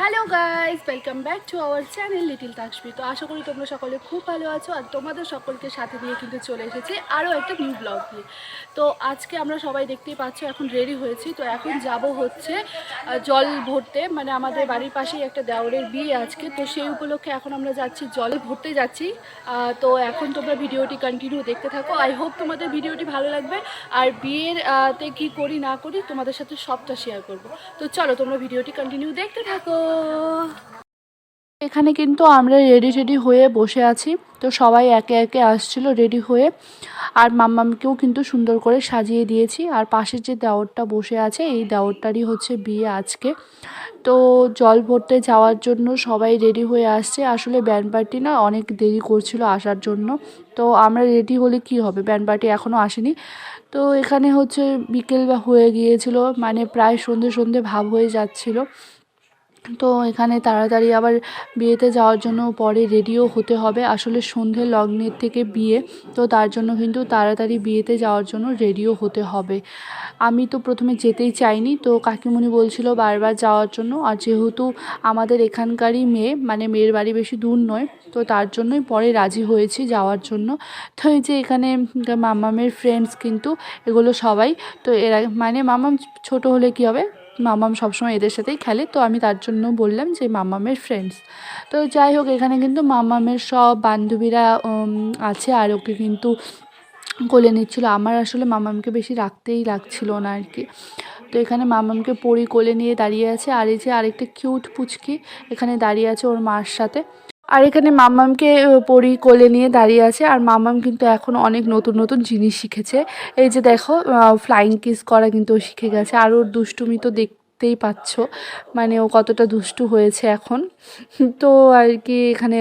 Hello guys, welcome back to our channel little তাকসবি। তো আশা করি তোমরা সকলে খুব ভালো আছো, আর তোমাদের সকলকে সাথে নিয়ে কিন্তু চলে এসেছি আরও একটা নিউ ব্লগ নিয়ে। তো আজকে আমরা সবাই দেখতেই পাচ্ছ এখন রেডি হয়েছি। তো এখন যাব হচ্ছে জল ভরতে, মানে আমাদের বাড়ির পাশেই একটা দেওরের বিয়ে আজকে, তো সেই উপলক্ষে এখন আমরা যাচ্ছি জল ভরতে যাচ্ছি। তো এখন তোমরা ভিডিওটি কন্টিনিউ দেখতে থাকো। আই হোপ তোমাদের ভিডিওটি ভালো লাগবে, আর বিয়ের তে কী করি না করি তোমাদের সাথে সবটা শেয়ার করব। তো চলো তোমরা ভিডিওটি কন্টিনিউ দেখতে থাকো। এখানে কিন্তু আমরা রেডি হয়ে বসে আছি। তো সবাই একে একে আসছিল রেডি হয়ে, আর মাম্মামকেও কিন্তু সুন্দর করে সাজিয়ে দিয়েছি। আর পাশের যে দেওরটা বসে আছে, এই দেওরটারই হচ্ছে বিয়ে আজকে। তো জল ভরতে যাওয়ার জন্য সবাই রেডি হয়ে আসছে। আসলে ব্যান্ড পার্টি না অনেক দেরি করছিল আসার জন্য। তো আমরা রেডি হলে কি হবে, ব্যান্ড পার্টি এখনও আসেনি। তো এখানে হচ্ছে বিকেল হয়ে গিয়েছিল, মানে প্রায় সন্ধে সন্ধে ভাব হয়ে যাচ্ছিল। তো এখানে তাড়াতাড়ি আবার বিয়েতে যাওয়ার জন্য পরে রেডিও হতে হবে। আসলে সন্ধে লগ্নের থেকে বিয়ে, তো তার জন্য কিন্তু তাড়াতাড়ি বিয়েতে যাওয়ার জন্য রেডিও হতে হবে। আমি তো প্রথমে যেতেই চাইনি, তো কাকিমণি বলছিল বারবার যাওয়ার জন্য। আর যেহেতু আমাদের এখানকারই মেয়ে, মানে মেয়ের বাড়ি বেশি দূর নয়, তো তার জন্যই পরে রাজি হয়েছি যাওয়ার জন্য। তো এই যে এখানে মামামের ফ্রেন্ডস কিন্তু এগুলো সবাই, তো এরা মানে মামাম ছোট হলে কি হবে, মামাম সবসময় এদের সাথেই খেলে, তো আমি তার জন্য বললাম যে মামামের ফ্রেন্ডস। তো যাই হোক, এখানে কিন্তু মামামের সব বান্ধবীরা আছে, আর ওকে কিন্তু কোলে নিচ্ছিলো। আমার আসলে মামামকে বেশি রাখতেই লাগছিল না আর কি। তো এখানে মামামকে পরি কোলে নিয়ে দাঁড়িয়ে আছে, আর এই যে আরেকটা কিউট পুচকি এখানে দাঁড়িয়ে আছে ওর মার সাথে। আর এখানে মাম্মামকে পরি কোলে নিয়ে দাঁড়িয়ে আছে। আর মাম্মাম কিন্তু এখন অনেক নতুন নতুন জিনিস শিখেছে। এই যে দেখো, ফ্লাইং কিস করা কিন্তু ও শিখে গেছে। আর ওর দুষ্টুমি তো দেখতেই পাচ্ছ, মানে ও কতটা দুষ্টু হয়েছে এখন। তো আর কি এখানে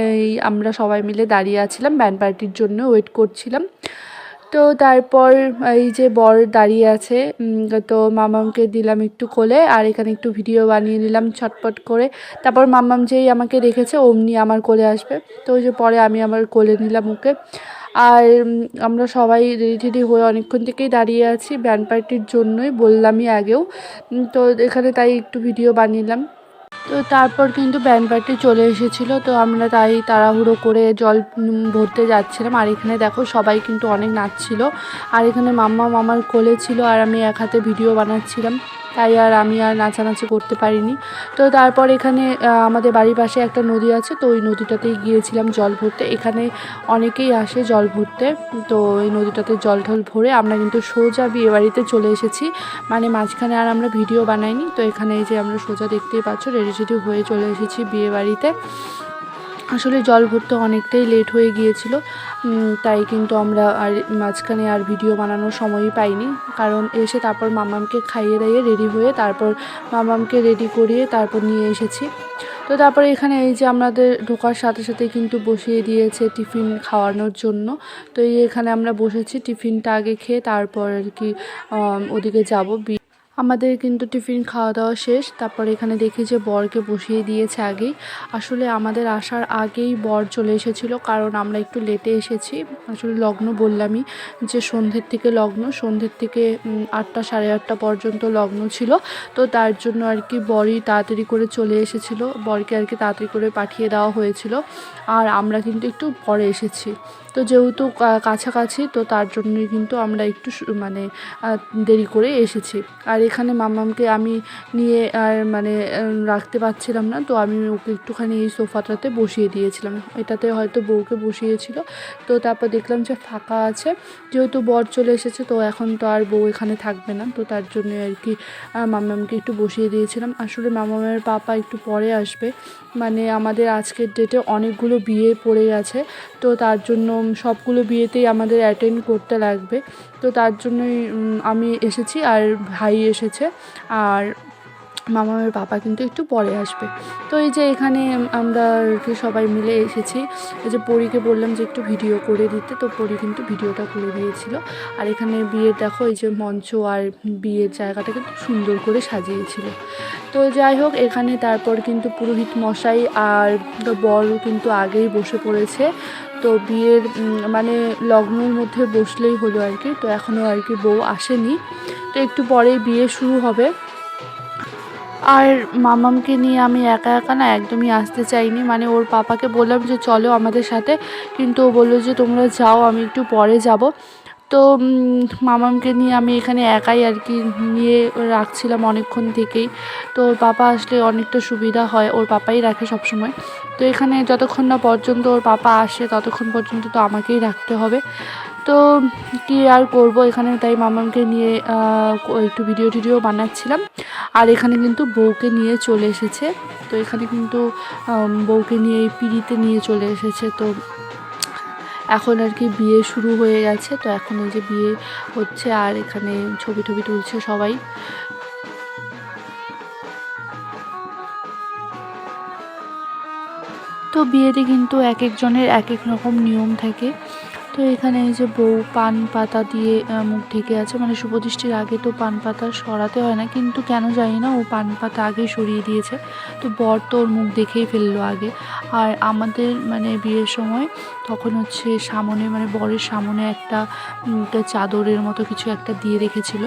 আমরা সবাই মিলে দাঁড়িয়ে আছিলাম, ব্যান্ড পার্টির জন্য ওয়েট করছিলাম। তো তারপর এই যে বর দাঁড়িয়ে আছে, তো মামামকে দিলাম একটু কোলে, আর এখানে একটু ভিডিও বানিয়ে নিলাম ছটপট করে। তারপর মামাম যেই আমাকে রেখেছে অমনি আমার কোলে আসবে, তো ওই যে পরে আমি আমার কোলে নিলাম ওকে। আর আমরা সবাই রেডি হয়ে অনেকক্ষণ থেকেই দাঁড়িয়ে আছি ব্যান্ড পার্টির জন্যই, বললামই আগেও। তো এখানে তাই একটু ভিডিও বানিলাম। তো তারপর কিন্তু ব্যান্ড পার্টি চলে এসেছিলো, তো আমরা তাই তাড়াহুড়ো করে জল ভরতে যাচ্ছিলাম। আর এখানে দেখো সবাই কিন্তু অনেক নাচছিল, আর এখানে মাম্মা মামার কোলে ছিল, আর আমি এক হাতে ভিডিও বানাচ্ছিলাম, তাই আর আমি আর নাচানাচি করতে পারিনি। তো তারপর এখানে আমাদের বাড়ির পাশে একটা নদী আছে, তো ওই নদীটাতেই গিয়েছিলাম জল ভরতে। এখানে অনেকেই আসে জল ভরতে, তো এই নদীটাতে জল ঢল ভরে আমরা কিন্তু সোজা বিয়েবাড়িতে চলে এসেছি। মানে মাঝখানে আর আমরা ভিডিও বানাইনি। তো এখানে এই যে আমরা সোজা দেখতেই পাচ্ছ রেডি হয়ে চলে এসেছি বিয়েবাড়িতে। আসলে জল ভরতে অনেকটাই লেট হয়ে গিয়েছিল, তাই কিন্তু আমরা আর মাঝখানে আর ভিডিও বানানোর সময়ই পাইনি। কারণ এসে তারপর মামামকে খাইয়ে দাইয়ে রেডি হয়ে তারপর মামামকে রেডি করিয়ে তারপর নিয়ে এসেছি। তো তারপরে এখানে এই যে আমাদের ঢোকার সাথে সাথে কিন্তু বসিয়ে দিয়েছে টিফিন খাওয়ানোর জন্য। তো এই এখানে আমরা বসেছি, টিফিনটা আগে খেয়ে তারপর আর কি ওদিকে যাব। আমাদের কিন্তু টিফিন খাওয়া দাওয়া শেষ। তারপর এখানে দেখি যে বরকে বসিয়ে দিয়েছে আগেই। আসলে আমাদের আসার আগেই বর চলে এসেছিলো, কারণ আমরা একটু লেটে এসেছি। আসলে লগ্ন বললামই যে সন্ধ্যের থেকে লগ্ন, সন্ধ্যের থেকে 8টা সাড়ে 8টা পর্যন্ত লগ্ন ছিল। তো তার জন্য আর কি বরই তাড়াতাড়ি করে চলে এসেছিলো, বরকে আর কি তাড়াতাড়ি করে পাঠিয়ে দেওয়া হয়েছিল। আর আমরা কিন্তু একটু পরে এসেছি। তো যেহেতু কাছাকাছি, তো তার জন্যই কিন্তু আমরা একটু মানে দেরি করে এসেছি। আর এখানে মাম্মামকে আমি নিয়ে আর মানে রাখতে পারছিলাম না, তো আমি ওকে একটুখানি এই সোফাটাতে বসিয়ে দিয়েছিলাম। এটাতে হয়তো বউকে বসিয়েছিল, তো তারপর দেখলাম যে ফাঁকা আছে। যেহেতু বর চলে এসেছে, তো এখন তো আর বউ এখানে থাকবে না, তো তার জন্য আর কি মাম্মামকে একটু বসিয়ে দিয়েছিলাম। আসলে মাম্মামের পাপা একটু পরে আসবে, মানে আমাদের আজকের ডেটে অনেকগুলো বিয়ে পড়ে গেছে, তো তার জন্য সবগুলো বিয়েতেই আমাদের অ্যাটেন্ড করতে লাগবে। তো তার জন্যই আমি এসেছি, আর ভাই এসেছে, আর মামামের বাবা কিন্তু একটু পরে আসবে। তো এই যে এখানে আমরা আর কি সবাই মিলে এসেছি। এই যে পরীকে বললাম যে একটু ভিডিও করে দিতে, তো পরী কিন্তু ভিডিওটা করে দিয়েছিল। আর এখানে বিয়ের দেখো এই যে মঞ্চ আর বিয়ের জায়গাটা কিন্তু সুন্দর করে সাজিয়েছিল। তো যাই হোক, এখানে তারপর কিন্তু পুরোহিত মশাই আর বর কিন্তু আগেই বসে পড়েছে। তো বিয়ের মানে লগ্নের মধ্যে বসলেই হলো আর কি। তো এখনও আর কি বউ আসেনি, তো একটু পরেই বিয়ে শুরু হবে। আর মামামকে নিয়ে আমি একা একা না একদমই আসতে চাইনি, মানে ওর পাপাকে বললাম যে চলো আমাদের সাথে, কিন্তু ও বললো যে তোমরা যাও, আমি একটু পরে যাব। তো মামামকে নিয়ে আমি এখানে একাই আর কি নিয়ে রাখছিলাম অনেকক্ষণ থেকেই। তো ওর পাপা আসলে অনেকটা সুবিধা হয়, ওর পাপাই রাখে সবসময়। তো এখানে যতক্ষণ না পর্যন্ত ওর পাপা আসে ততক্ষণ পর্যন্ত তো আমাকেই রাখতে হবে। তো কি আর করব এখানে, তাই মামামকে নিয়ে একটু ভিডিও টিডিও বানাচ্ছিলাম। আর এখানে কিন্তু বউকে নিয়ে চলে এসেছে। তো এখানে কিন্তু বউকে নিয়ে এই পিঁড়িতে নিয়ে চলে এসেছে। তো এখন আর কি বিয়ে শুরু হয়ে গেছে, তো এখন এই যে বিয়ে হচ্ছে আর এখানে ছবি টবি তুলছে সবাই। তো বিয়েতে কিন্তু এক একজনের এক এক রকম নিয়ম থাকে। তো এখানে এই যে বউ পান পাতা দিয়ে মুখ ঢেকে আছে, মানে শুভদৃষ্টির আগে তো পান পাতা সরাতে হয় না, কিন্তু কেন জানি না ও পান পাতা আগেই সরিয়ে দিয়েছে। তো বর তো ওর মুখ দেখেই ফেললো আগে। আর আমাদের মানে বিয়ের সময় তখন হচ্ছে সামনে, মানে বরের সামনে একটা চাদরের মতো কিছু একটা দিয়ে রেখেছিল,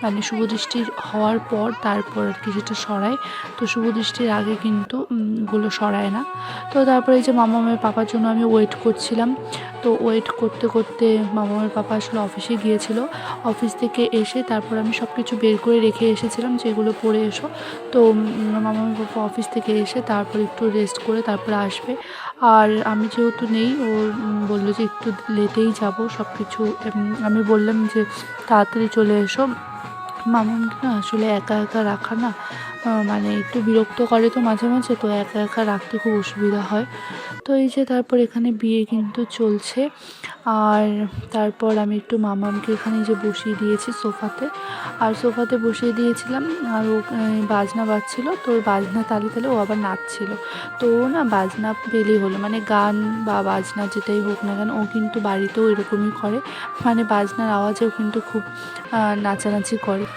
মানে শুভদৃষ্টির হওয়ার পর তারপর আর কি সেটা সরায়। তো শুভদৃষ্টির আগে কিন্তু ওগুলো সরায় না। তো তারপরে এই যে মামামের পাপার জন্য আমি ওয়েট করছিলাম। তো ওয়েট করতে করতে মামামের পাপা আসলে অফিসে গিয়েছিল। অফিস থেকে এসে তারপর আমি সব কিছু বের করে রেখে এসেছিলাম যে এগুলো পরে এসো। তো মামামের পাপা অফিস থেকে এসে তারপর একটু রেস্ট করে তারপরে আসবে। আর আমি যেহেতু নেই, ও বললো যে একটু লেটেই যাব সব কিছু। আমি বললাম যে তাড়াতাড়ি চলে এসো। মামামকে না আসলে একা একা রাখা না মানে একটু বিরক্ত করে, তো মাঝে মাঝে তো একা একা রাখতে খুব অসুবিধা হয়। তো এই যে তারপর এখানে বিয়ে কিন্তু চলছে। আর তারপর আমি একটু মামামকে এখানে যে বসিয়ে দিয়েছি সোফাতে, আর সোফাতে বসিয়ে দিয়েছিলাম। আর ও বাজনা বাজছিল, তো ওই বাজনা তালে তালে ও আবার নাচছিল। তো ও না বাজনা পেলেই হলো, মানে গান বা বাজনা যেটাই হোক না কেন, ও কিন্তু বাড়িতেও এরকমই করে, মানে বাজনার আওয়াজেও কিন্তু খুব নাচানাচি করে।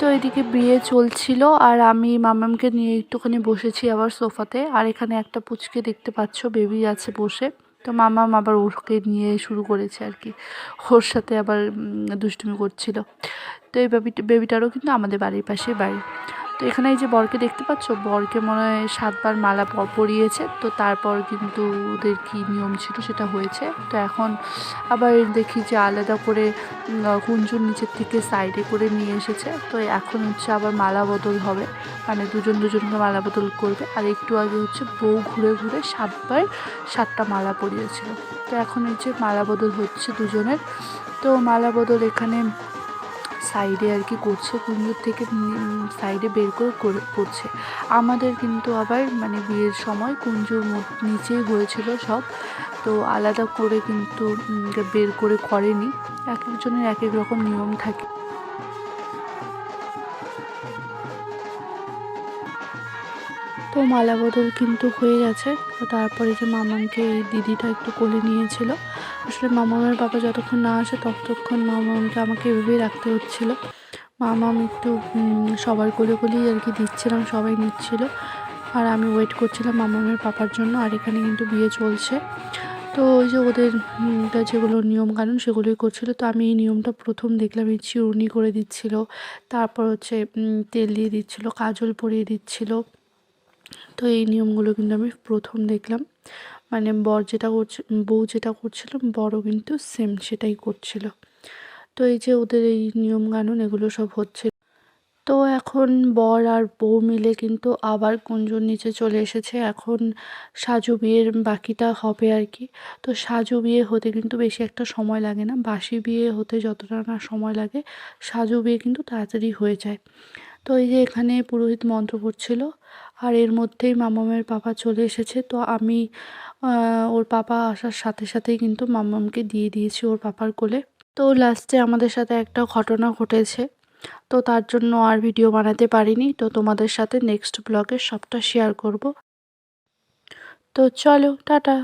তো এদিকে বিয়ে চলছিল আর আমি মামামকে নিয়ে একটুখানি বসেছি আবার সোফাতে। আর এখানে একটা পুচকে দেখতে পাচ্ছ, বেবি আছে বসে। তো মামাম আবার ওকে নিয়ে শুরু করেছে আর কি, ওর সাথে আবার দুষ্টুমি করছিল। তো এই বেবিটারও কিন্তু আমাদের বাড়ির পাশেই বাড়ি। তো এখানে এই যে বরকে দেখতে পাচ্ছ, বরকে মনে হয় 7বার মালা পরিয়েছে। তো তারপর কিন্তু ওদের কী নিয়ম ছিল সেটা হয়েছে। তো এখন আবার দেখি যে আলাদা করে কুঞ্জুর নিচের থেকে সাইডে করে নিয়ে এসেছে। তো এখন হচ্ছে আবার মালা বদল হবে, মানে দুজন দুজনকে মালা বদল করবে। আর একটু আগে হচ্ছে বউ ঘুরে ঘুরে 7বার 7টা মালা পরিয়েছিল। তো এখন হচ্ছে মালা বদল হচ্ছে দুজনের। তো মালা বদল এখানে সাইডে আর কি করছে, কুঞ্জুর থেকে সাইডে বের করে করছে। আমাদের কিন্তু আবার মানে বিয়ের সময় কুঞ্জুর নিচেই হয়েছিল সব, তো আলাদা করে কিন্তু বের করে করেনি। এক একজনের এক এক রকম নিয়ম থাকে। তো মালা বদল কিন্তু হয়ে গেছে। তো তারপরে যে মামামকে এই দিদিটা একটু কোলে নিয়েছিল। আসলে মামামের বাবা যতক্ষণ না আসে ততক্ষণ মামামকে আমাকে এভাবেই রাখতে হচ্ছিলো। মামাম একটু সবার কোলে কোলেই আর কি দিচ্ছিলাম, সবাই নিচ্ছিল। আর আমি ওয়েট করছিলাম মামামের পাপার জন্য। আর এখানে কিন্তু বিয়ে চলছে। তো ওই যে ওদের যেগুলো নিয়মকানুন সেগুলোই করছিল। তো আমি এই নিয়মটা প্রথম দেখলাম, এই চিরুনি করে দিচ্ছিল, তারপর হচ্ছে তেল দিয়ে দিচ্ছিল, কাজল পরিয়ে দিচ্ছিল। তো এই নিয়মগুলো কিন্তু আমি প্রথম দেখলাম, মানে বর যেটা করছে, বউ যেটা করছিল, বরও কিন্তু সেম সেটাই করছিল। তো এই যে ওদের এই নিয়মকানুন এগুলো সব হচ্ছে। তো এখন বর আর বউ মিলে কিন্তু আবার কুঞ্জুর নিচে চলে এসেছে। এখন সাজু বিয়ের বাকিটা হবে আর কি। তো সাজু বিয়ে হতে কিন্তু বেশি একটা সময় লাগে না, বাসি বিয়ে হতে যতটা না সময় লাগে সাজু বিয়ে কিন্তু তাড়াতাড়ি হয়ে যায়। তো এই যে এখানে পুরোহিত মন্ত্র পড়ছিল, আর এর মধ্যেই মামামের পাপা চলে এসেছে। তো আমি ওর পাপা আসার সাথে সাথেই কিন্তু মামামকে দিয়ে দিয়েছি ওর পাপার কোলে। তো লাস্টে আমাদের সাথে একটা ঘটনা ঘটেছে, তো তার জন্য আর ভিডিও বানাতে পারিনি। তো তোমাদের সাথে নেক্সট ব্লগে সবটা শেয়ার করব। তো চলো, টাটা।